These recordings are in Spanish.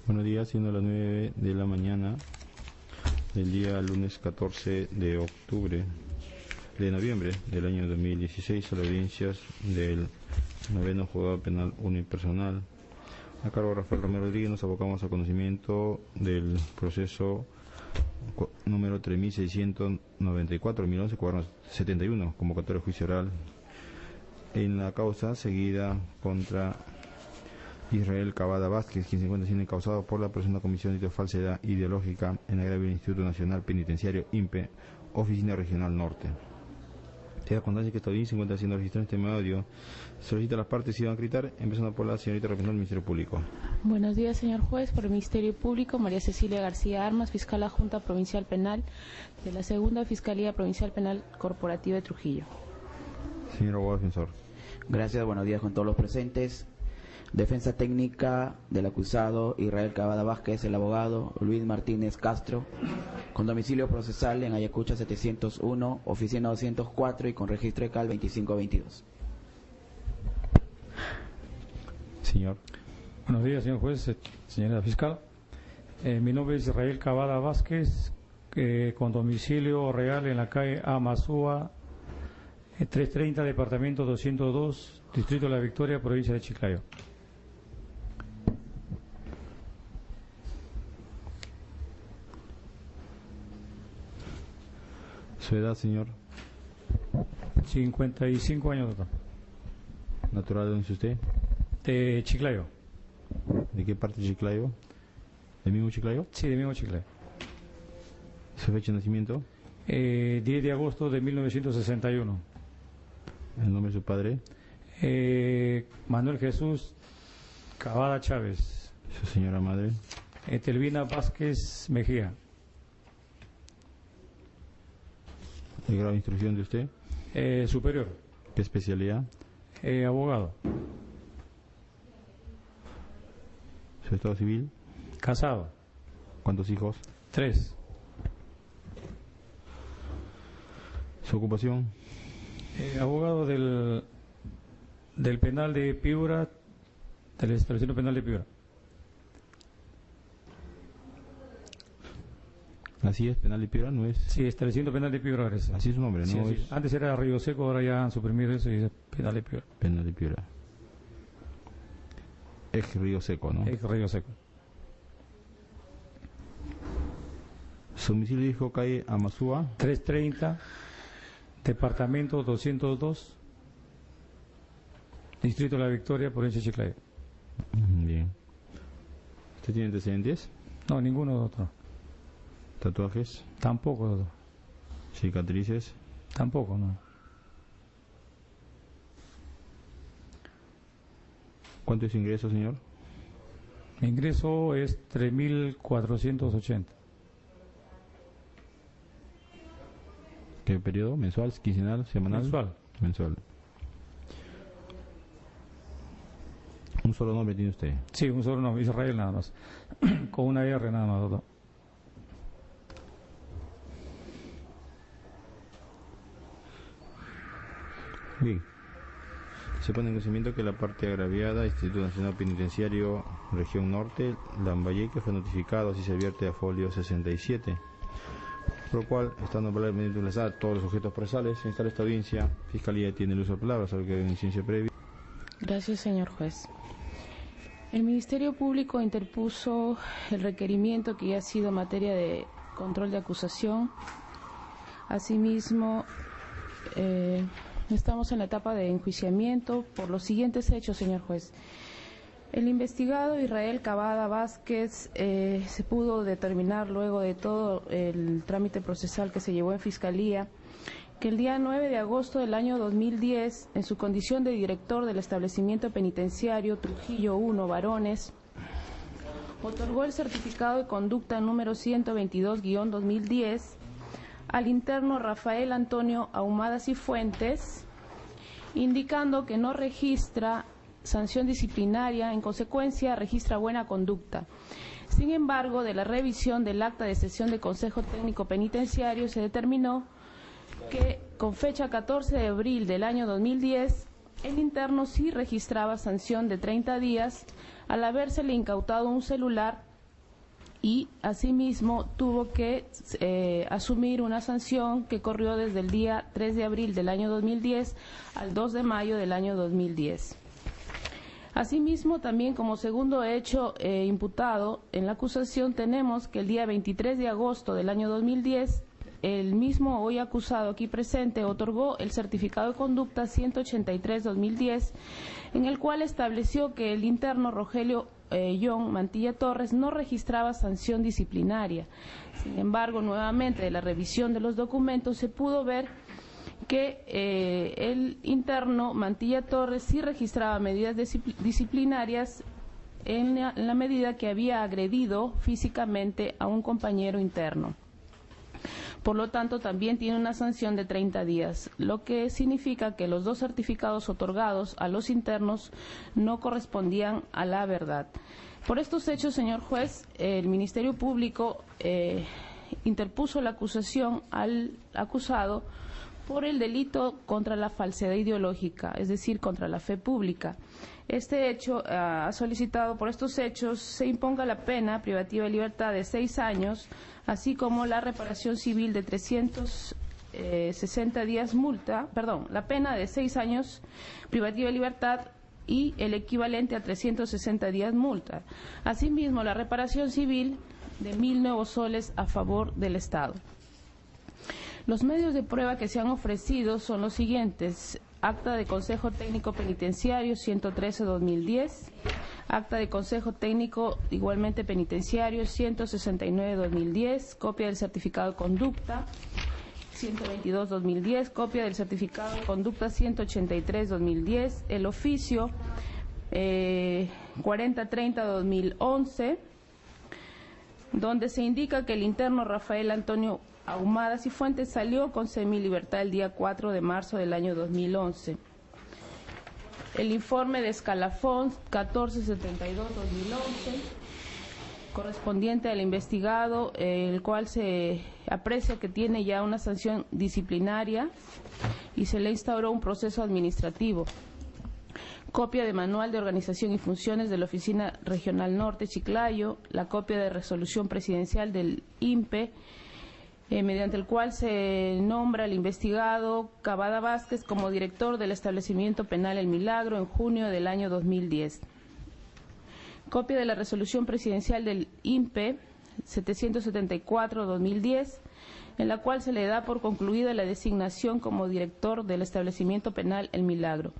Buenos días, siendo las 9 de la mañana del día lunes 14 de noviembre del año 2016, a las audiencias del noveno juzgado penal unipersonal. A cargo de Rafael Romero Rodríguez nos abocamos al conocimiento del proceso número 3694-2011, cuaderno 71, convocatoria de juicio oral en la causa seguida contra Israel Cavada Vázquez, quien se encuentra siendo encausado por la presunta comisión de falsedad ideológica en agravio del Instituto Nacional Penitenciario INPE, Oficina Regional Norte. Se da constancia que esta audiencia se encuentra siendo registrada en este medio audio. Solicita a las partes si van a gritar, empezando por la señorita representante del Ministerio Público. Buenos días, señor juez. Por el Ministerio Público, María Cecilia García Armas, fiscal adjunta provincial penal de la Segunda Fiscalía Provincial Penal Corporativa de Trujillo. Señor abogado defensor. Gracias, buenos días con todos los presentes. Defensa técnica del acusado Israel Cavada Vázquez, el abogado Luis Martínez Castro, con domicilio procesal en Ayacucho 701, oficina 204 y con registro de CAL 2522. Señor. Buenos días, señor juez, señora fiscal. Mi nombre es Israel Cavada Vázquez, con domicilio real en la calle Amazúa, 330, departamento 202, distrito de La Victoria, provincia de Chiclayo. Su edad, señor. 55 años, doctor. ¿Natural de dónde es usted? De Chiclayo. ¿De qué parte de Chiclayo? ¿Del mismo Chiclayo? Sí, del mismo Chiclayo. ¿Su fecha de nacimiento? 10 de agosto de 1961. ¿El nombre de su padre? Manuel Jesús Cavada Chávez. ¿Su señora madre? Telvina Vázquez Mejía. ¿El grado de instrucción de usted? Superior. ¿Qué especialidad? Abogado. ¿Su estado civil? Casado. ¿Cuántos hijos? 3. ¿Su ocupación? Abogado del penal de Piura, del establecimiento penal de Piura. Así es, penal de Piura, ¿no es? Sí, establecimiento penal de Piura. Así es su nombre, sí, ¿no? sí. Es Antes era Río Seco, ahora ya han suprimido eso y es penal de Piura. penal de Piura. Es Río Seco, ¿no? Es Río Seco. Su domicilio dijo calle Amazúa. 330, departamento 202, distrito de La Victoria, provincia de Chiclayo. Bien. ¿Usted tiene antecedentes? No, ninguno, doctor. ¿Tatuajes? Tampoco, doctor. ¿Cicatrices? Tampoco, no. ¿Cuánto es su ingreso, señor? Mi ingreso es 3.480. ¿Qué periodo? ¿Mensual, quincenal, semanal? Mensual. Mensual. ¿Un solo nombre tiene usted? Sí, un solo nombre, Israel nada más. Con una R nada más, doctor. Bien. Se pone en conocimiento que la parte agraviada, Instituto Nacional Penitenciario, Región Norte, Lambayeque, fue notificado, así se advierte a folio 67. Por lo cual, estando mediante la sala todos los objetos procesales, se instala esta audiencia. Fiscalía tiene el uso de palabras, algo que hay una incidencia previa. Gracias, señor juez. El Ministerio Público interpuso el requerimiento que ya ha sido materia de control de acusación. Asimismo, estamos en la etapa de enjuiciamiento por los siguientes hechos, señor juez. El investigado Israel Cavada Vázquez se pudo determinar luego de todo el trámite procesal que se llevó en Fiscalía que el día 9 de agosto del año 2010, en su condición de director del establecimiento penitenciario Trujillo 1 Varones, otorgó el certificado de conducta número 122-2010 al interno Rafael Antonio Ahumadas y Fuentes, indicando que no registra sanción disciplinaria, en consecuencia registra buena conducta. Sin embargo, de la revisión del acta de sesión del Consejo Técnico Penitenciario se determinó que con fecha 14 de abril del año 2010, el interno sí registraba sanción de 30 días al habérsele incautado un celular y asimismo tuvo que asumir una sanción que corrió desde el día 3 de abril del año 2010 al 2 de mayo del año 2010. Asimismo, también como segundo hecho imputado en la acusación tenemos que el día 23 de agosto del año 2010, el mismo hoy acusado aquí presente otorgó el certificado de conducta 183-2010, en el cual estableció que el interno Rogelio John Mantilla Torres no registraba sanción disciplinaria. Sin embargo, nuevamente de la revisión de los documentos se pudo ver que el interno Mantilla Torres sí registraba medidas disciplinarias en la medida que había agredido físicamente a un compañero interno. Por lo tanto, también tiene una sanción de 30 días, lo que significa que los dos certificados otorgados a los internos no correspondían a la verdad. Por estos hechos, señor juez, el Ministerio Público interpuso la acusación al acusado por el delito contra la falsedad ideológica, es decir, contra la fe pública. Este hecho ha solicitado por estos hechos se imponga la pena privativa de libertad de 6 años, así como la reparación civil de 360 días multa, la pena de 6 años privativa de libertad y el equivalente a 360 días multa. Asimismo, la reparación civil de 1.000 nuevos soles a favor del Estado. Los medios de prueba que se han ofrecido son los siguientes: acta de Consejo Técnico Penitenciario 113-2010, acta de Consejo Técnico igualmente penitenciario 169-2010, copia del certificado de conducta 122-2010, copia del certificado de conducta 183-2010, el oficio 4030-2011, donde se indica que el interno Rafael Antonio Ahumadas y Fuentes salió con semilibertad el día 4 de marzo del año 2011. El informe de escalafón 1472-2011, correspondiente al investigado, el cual se aprecia que tiene ya una sanción disciplinaria y se le instauró un proceso administrativo. Copia de manual de organización y funciones de la Oficina Regional Norte Chiclayo, la copia de resolución presidencial del INPE, mediante el cual se nombra al investigado Cavada Vázquez como director del establecimiento penal El Milagro en junio del año 2010. Copia de la resolución presidencial del INPE 774-2010, en la cual se le da por concluida la designación como director del establecimiento penal El Milagro,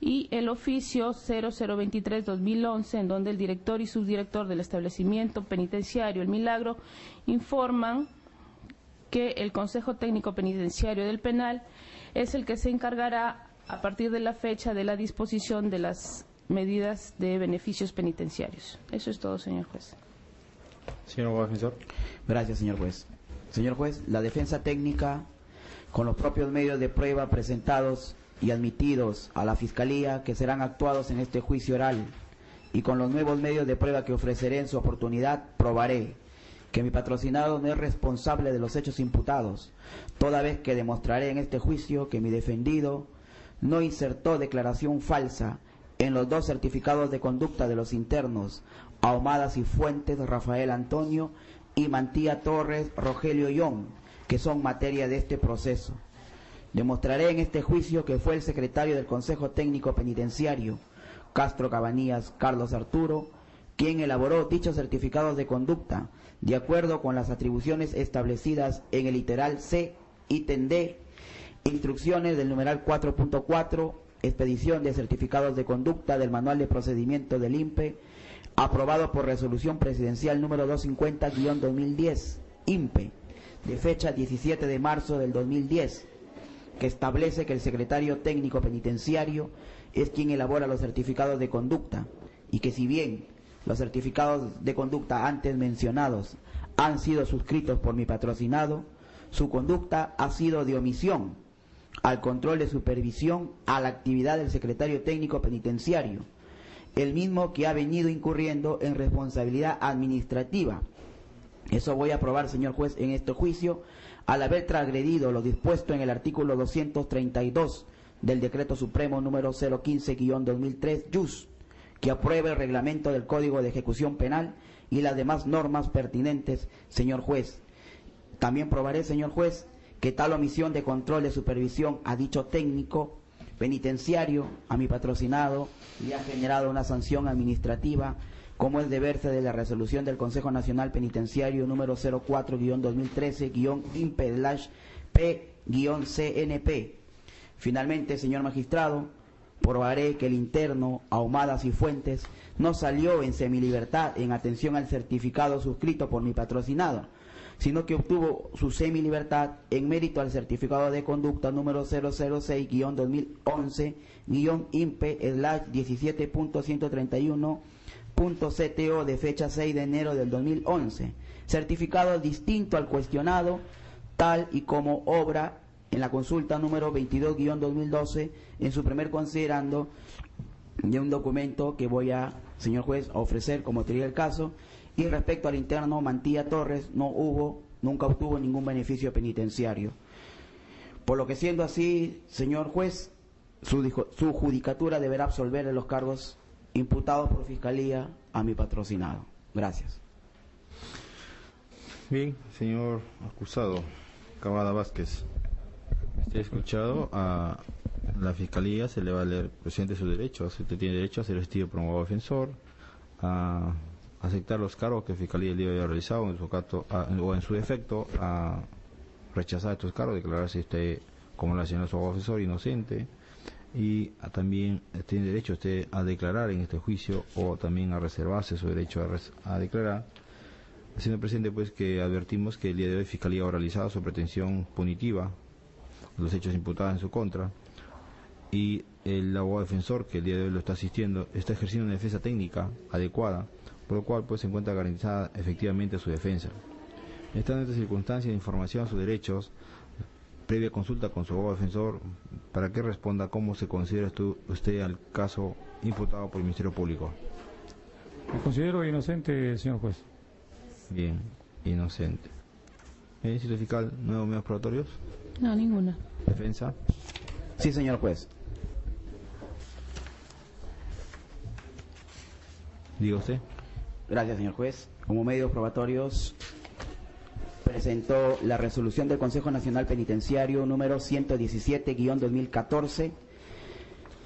y el oficio 0023-2011, en donde el director y subdirector del establecimiento penitenciario El Milagro informan que el Consejo Técnico Penitenciario del Penal es el que se encargará a partir de la fecha de la disposición de las medidas de beneficios penitenciarios. Eso es todo, señor juez. Señor defensor. Gracias, señor juez. Señor juez, la defensa técnica, con los propios medios de prueba presentados y admitidos a la Fiscalía, que serán actuados en este juicio oral, y con los nuevos medios de prueba que ofreceré en su oportunidad, probaré que mi patrocinado no es responsable de los hechos imputados, toda vez que demostraré en este juicio que mi defendido no insertó declaración falsa en los dos certificados de conducta de los internos Ahumadas y Fuentes Rafael Antonio y Mantilla Torres Rogelio John, que son materia de este proceso. Demostraré en este juicio que fue el secretario del Consejo Técnico Penitenciario, Castro Cabanillas Carlos Arturo, quien elaboró dichos certificados de conducta de acuerdo con las atribuciones establecidas en el literal C, ítem D, instrucciones del numeral 4.4, expedición de certificados de conducta del manual de procedimiento del INPE, aprobado por resolución presidencial número 250-2010, INPE, de fecha 17 de marzo del 2010, que establece que el secretario técnico penitenciario es quien elabora los certificados de conducta, y que si bien los certificados de conducta antes mencionados han sido suscritos por mi patrocinado, su conducta ha sido de omisión al control de supervisión a la actividad del secretario técnico penitenciario, el mismo que ha venido incurriendo en responsabilidad administrativa. Eso voy a probar, señor juez, en este juicio, al haber transgredido lo dispuesto en el artículo 232 del Decreto Supremo número 015-2003, JUS, que apruebe el reglamento del Código de Ejecución Penal y las demás normas pertinentes, señor juez. También probaré, señor juez, que tal omisión de control de supervisión a dicho técnico penitenciario, a mi patrocinado, le ha generado una sanción administrativa, como es deberse de la resolución del Consejo Nacional Penitenciario número 04-2013-IMP/P-CNP. Finalmente, señor magistrado, probaré que el interno Ahumadas y Fuentes no salió en semilibertad en atención al certificado suscrito por mi patrocinado, sino que obtuvo su semilibertad en mérito al certificado de conducta número 006-2011-IMP/17.131.CTO de fecha 6 de enero del 2011, certificado distinto al cuestionado, tal y como obra en la consulta número 22-2012 en su primer considerando de un documento que voy a, señor juez, a ofrecer como teoría del caso. Y respecto al interno Mantilla Torres, nunca obtuvo ningún beneficio penitenciario. Por lo que siendo así, señor juez, su judicatura deberá absolver de los cargos imputados por Fiscalía a mi patrocinado. Gracias. Bien, señor acusado Cavada Vázquez, usted ha escuchado a la Fiscalía, se le va a leer presente sus derechos. Usted tiene derecho a ser vestido por un abogado defensor, a aceptar los cargos que la Fiscalía le haya realizado, en su caso, o en su defecto, a rechazar estos cargos, declararse usted, como la señora su abogado defensor, inocente, y también tiene derecho usted a declarar en este juicio, o también a reservarse su derecho a declarar. Siendo presente, pues, que advertimos que el día de hoy Fiscalía ha realizado su pretensión punitiva, los hechos imputados en su contra, y el abogado defensor que el día de hoy lo está asistiendo está ejerciendo una defensa técnica adecuada, por lo cual pues se encuentra garantizada efectivamente su defensa. Estando en estas circunstancias de información a sus derechos, previa consulta con su abogado defensor, para que responda cómo se considera usted al caso imputado por el Ministerio Público. Me considero inocente, señor juez. Bien, inocente. ¿Ministro Fiscal, nuevos medios probatorios? No, ninguna. ¿Defensa? Sí, señor juez. Diga usted. Gracias, señor juez. Como medios probatorios, presentó la resolución del Consejo Nacional Penitenciario número 117-2014,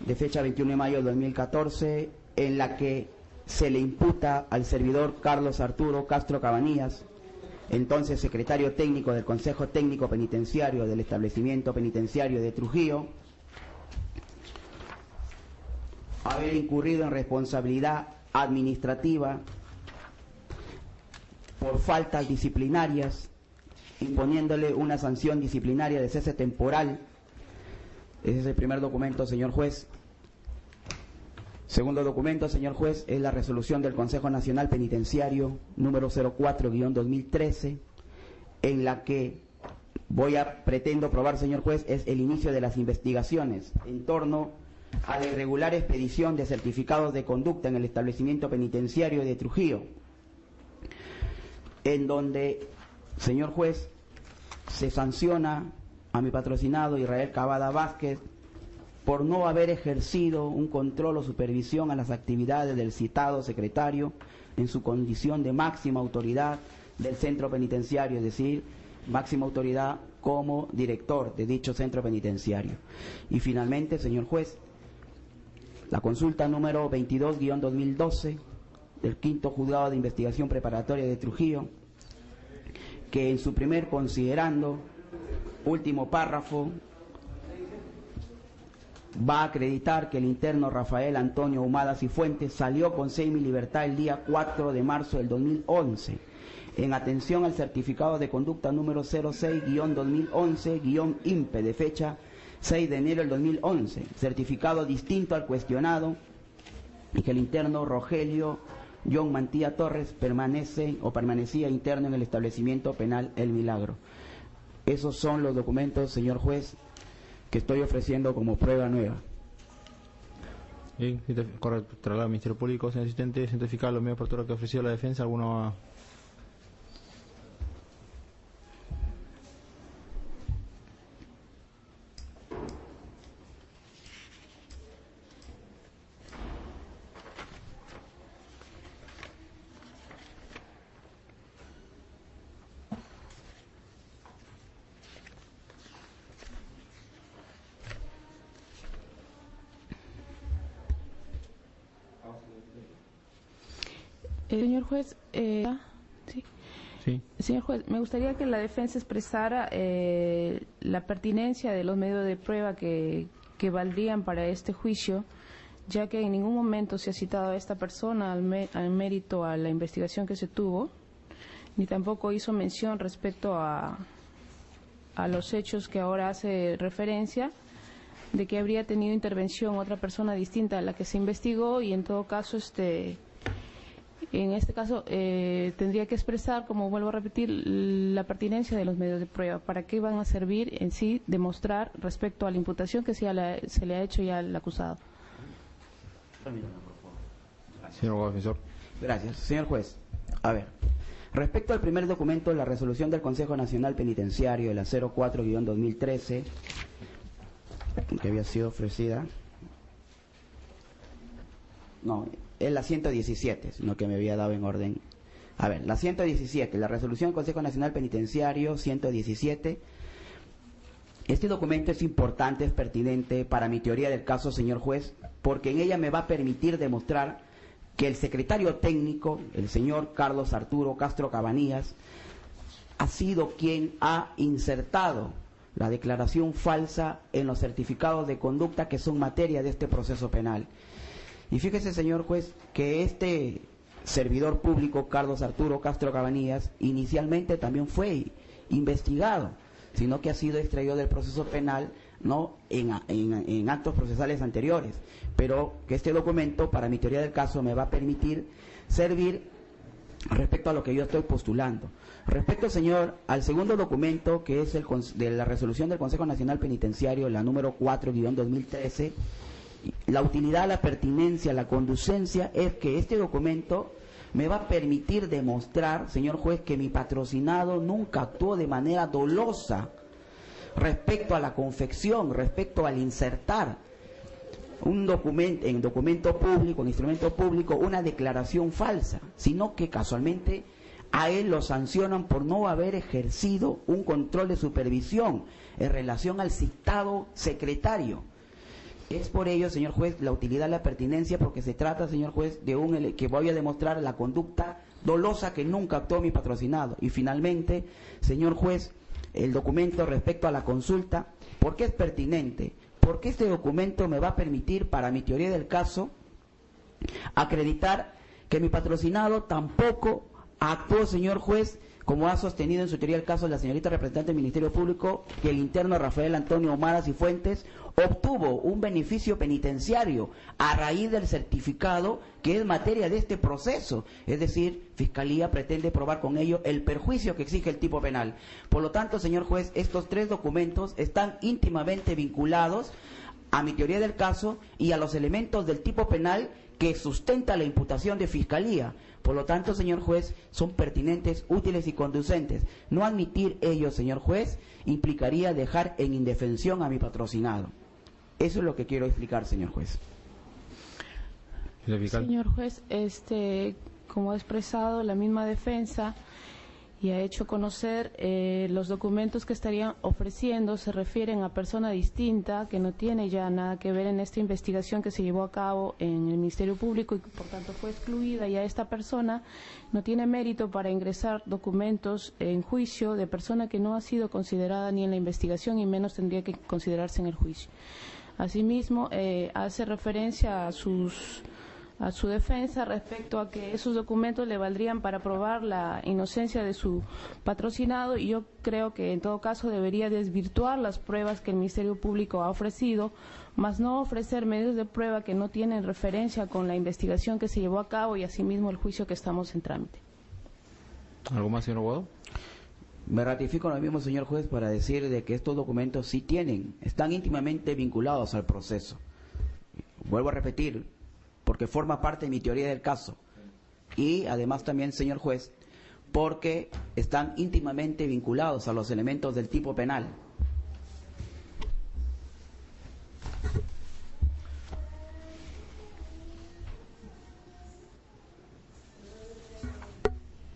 de fecha 21 de mayo del 2014, en la que se le imputa al servidor Carlos Arturo Castro Cabanillas, entonces secretario técnico del Consejo Técnico Penitenciario del Establecimiento Penitenciario de Trujillo, haber incurrido en responsabilidad administrativa por faltas disciplinarias, imponiéndole una sanción disciplinaria de cese temporal. Ese es el primer documento, señor juez. Segundo documento, señor juez, es la resolución del Consejo Nacional Penitenciario número 04-2013, en la que pretendo probar, señor juez, es el inicio de las investigaciones en torno a la irregular expedición de certificados de conducta en el establecimiento penitenciario de Trujillo, en donde, señor juez, se sanciona a mi patrocinado Israel Cavada Vázquez por no haber ejercido un control o supervisión a las actividades del citado secretario en su condición de máxima autoridad del centro penitenciario, es decir, máxima autoridad como director de dicho centro penitenciario. Y finalmente, señor juez, la consulta número 22-2012 del quinto juzgado de investigación preparatoria de Trujillo, que en su primer considerando, último párrafo, va a acreditar que el interno Rafael Antonio Ahumadas y Fuentes salió con semilibertad el día 4 de marzo del 2011, en atención al certificado de conducta número 06-2011-IMPE de fecha 6 de enero del 2011, certificado distinto al cuestionado, y que el interno Rogelio John Mantilla Torres permanecía interno en el establecimiento penal El Milagro. Esos son los documentos, señor juez, que estoy ofreciendo como prueba nueva. Bien, corre traslado al Ministerio Público, señor asistente, centro fiscal, los medios de apertura que ha ofrecido la defensa, ¿alguno? Señor juez, sí. Sí. Señor juez, me gustaría que la defensa expresara la pertinencia de los medios de prueba que valdrían para este juicio, ya que en ningún momento se ha citado a esta persona al mérito a la investigación que se tuvo, ni tampoco hizo mención respecto a los hechos que ahora hace referencia, de que habría tenido intervención otra persona distinta a la que se investigó, y en todo caso en este caso tendría que expresar, como vuelvo a repetir, la pertinencia de los medios de prueba, para qué van a servir en sí, demostrar respecto a la imputación que se le ha hecho ya al acusado. Señor abogado defensor. Gracias. Señor juez, a ver, respecto al primer documento, la resolución del Consejo Nacional Penitenciario, la 04-2013, que había sido ofrecida, no, es la 117, sino que me había dado en orden. A ver, la 117, la resolución del Consejo Nacional Penitenciario 117. Este documento es importante, es pertinente para mi teoría del caso, señor juez, porque en ella me va a permitir demostrar que el secretario técnico, el señor Carlos Arturo Castro Cabanías, ha sido quien ha insertado la declaración falsa en los certificados de conducta que son materia de este proceso penal. Y fíjese, señor juez, que este servidor público, Carlos Arturo Castro Cabanías, inicialmente también fue investigado, sino que ha sido extraído del proceso penal, no en actos procesales anteriores, pero que este documento, para mi teoría del caso, me va a permitir servir respecto a lo que yo estoy postulando. Respecto, señor, al segundo documento, que es de la resolución del Consejo Nacional Penitenciario, la número 4-2013, la utilidad, la pertinencia, la conducencia, es que este documento me va a permitir demostrar, señor juez, que mi patrocinado nunca actuó de manera dolosa respecto a la confección, respecto al insertar un documento, en documento público, en instrumento público, una declaración falsa, sino que casualmente a él lo sancionan por no haber ejercido un control de supervisión en relación al citado secretario. Es por ello, señor juez, la utilidad, la pertinencia, porque se trata, señor juez, de que voy a demostrar la conducta dolosa que nunca actuó mi patrocinado. Y finalmente, señor juez, el documento respecto a la consulta, ¿por qué es pertinente? Porque este documento me va a permitir, para mi teoría del caso, acreditar que mi patrocinado tampoco actuó, señor juez, como ha sostenido en su teoría del caso la señorita representante del Ministerio Público, que el interno Rafael Antonio Omaras y Fuentes obtuvo un beneficio penitenciario a raíz del certificado que es materia de este proceso. Es decir, Fiscalía pretende probar con ello el perjuicio que exige el tipo penal. Por lo tanto, señor juez, estos tres documentos están íntimamente vinculados a mi teoría del caso y a los elementos del tipo penal que sustenta la imputación de Fiscalía. Por lo tanto, señor juez, son pertinentes, útiles y conducentes. No admitir ello, señor juez, implicaría dejar en indefensión a mi patrocinado. Eso es lo que quiero explicar, señor juez. Señor juez, como ha expresado la misma defensa y ha hecho conocer, los documentos que estarían ofreciendo se refieren a persona distinta que no tiene ya nada que ver en esta investigación que se llevó a cabo en el Ministerio Público y que por tanto fue excluida. Ya esta persona no tiene mérito para ingresar documentos en juicio de persona que no ha sido considerada ni en la investigación y menos tendría que considerarse en el juicio. Asimismo, hace referencia a su defensa respecto a que esos documentos le valdrían para probar la inocencia de su patrocinado, y yo creo que en todo caso debería desvirtuar las pruebas que el Ministerio Público ha ofrecido, más no ofrecer medios de prueba que no tienen referencia con la investigación que se llevó a cabo y asimismo el juicio que estamos en trámite. ¿Algo más, señor abogado? Me ratifico lo mismo, señor juez, para decir de que estos documentos sí están íntimamente vinculados al proceso. Vuelvo a repetir, porque forma parte de mi teoría del caso. Y además también, señor juez, porque están íntimamente vinculados a los elementos del tipo penal.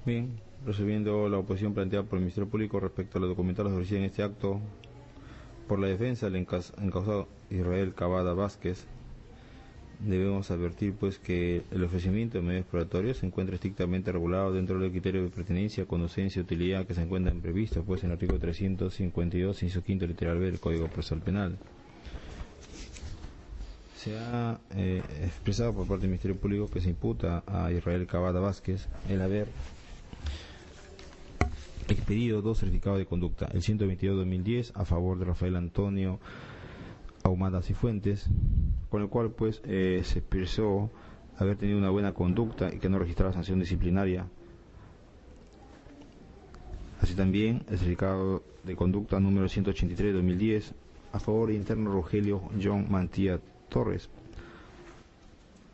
Bien, resolviendo la oposición planteada por el Ministerio Público respecto a los documentales ofrecidos en este acto por la defensa del encausado Israel Cavada Vázquez, debemos advertir pues que el ofrecimiento de medios probatorios se encuentra estrictamente regulado dentro del criterio de pertenencia, conducencia y utilidad que se encuentran previstos pues en el artículo 352, inciso quinto literal B del Código Procesal Penal. Se ha expresado por parte del Ministerio Público que se imputa a Israel Cavada Vázquez el haber expedido 2 certificados de conducta, el 122-2010 a favor de Rafael Antonio Ahumada Cifuentes, con el cual pues se expresó haber tenido una buena conducta y que no registraba sanción disciplinaria. Así también el certificado de conducta número 183-2010 a favor de interno Rogelio John Mantilla Torres,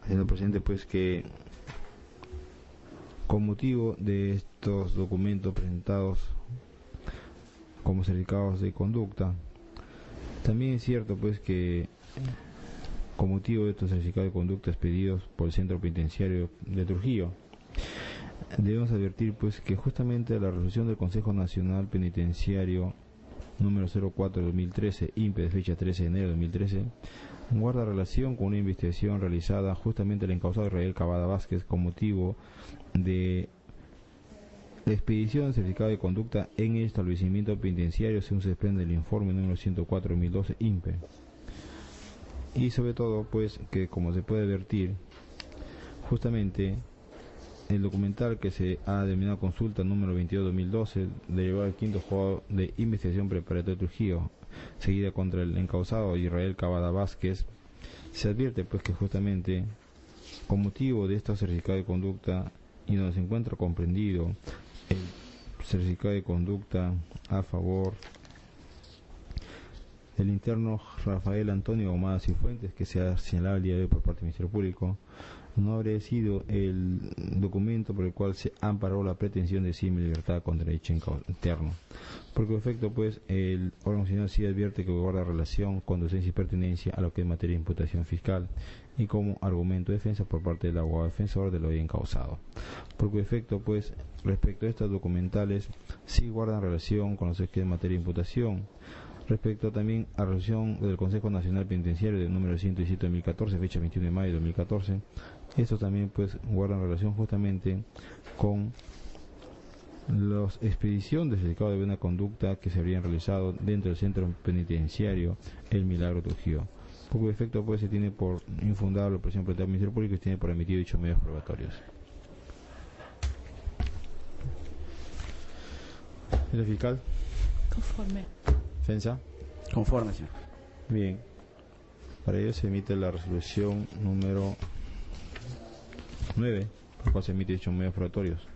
haciendo presente pues que con motivo de estos documentos presentados como certificados de conducta, también es cierto pues que con motivo de estos certificados de conducta expedidos por el Centro Penitenciario de Trujillo, debemos advertir pues que justamente la resolución del Consejo Nacional Penitenciario número 04-2013, INPE de fecha 13 de enero de 2013, guarda relación con una investigación realizada justamente el encausado Israel Cavada Vázquez con motivo de la expedición del certificado de conducta en el establecimiento penitenciario según se desprende del informe número 104-2012 INPE. Y sobre todo pues que, como se puede advertir, justamente el documental que se ha denominado consulta número 22-2012 derivado del quinto juzgado de investigación preparatoria de Trujillo, seguida contra el encausado Israel Cavada Vázquez, se advierte pues que justamente con motivo de estos certificados de conducta y donde se encuentra comprendido el certificado de conducta a favor del interno Rafael Antonio Ahumada Cifuentes, que se ha señalado el día de hoy por parte del Ministerio Público, no habría sido el documento por el cual se amparó la pretensión de semi-libertad contra el hecho interno. Porque en efecto, pues, el órgano constitucional sí advierte que guarda relación, conducencia y pertinencia a lo que es materia de imputación fiscal y como argumento de defensa por parte del abogado defensor de lo encausado. Porque en efecto, pues, respecto a estos documentales, sí guardan relación con los que es materia de imputación. Respecto también a la resolución del Consejo Nacional Penitenciario del número 117 de 2014, fecha 21 de mayo de 2014, estos también pues guardan relación justamente con la expedición de certificado de buena conducta que se habrían realizado dentro del centro penitenciario El Milagro Trujillo. Por cuyo efecto pues se tiene por infundable la presión planteada al Ministerio Público y se tiene por emitido dichos medios probatorios. ¿El fiscal? Conforme. ¿Defensa? Conforme, señor. Bien. Para ello se emite la resolución número 9, por la cual se emite dichos medios probatorios.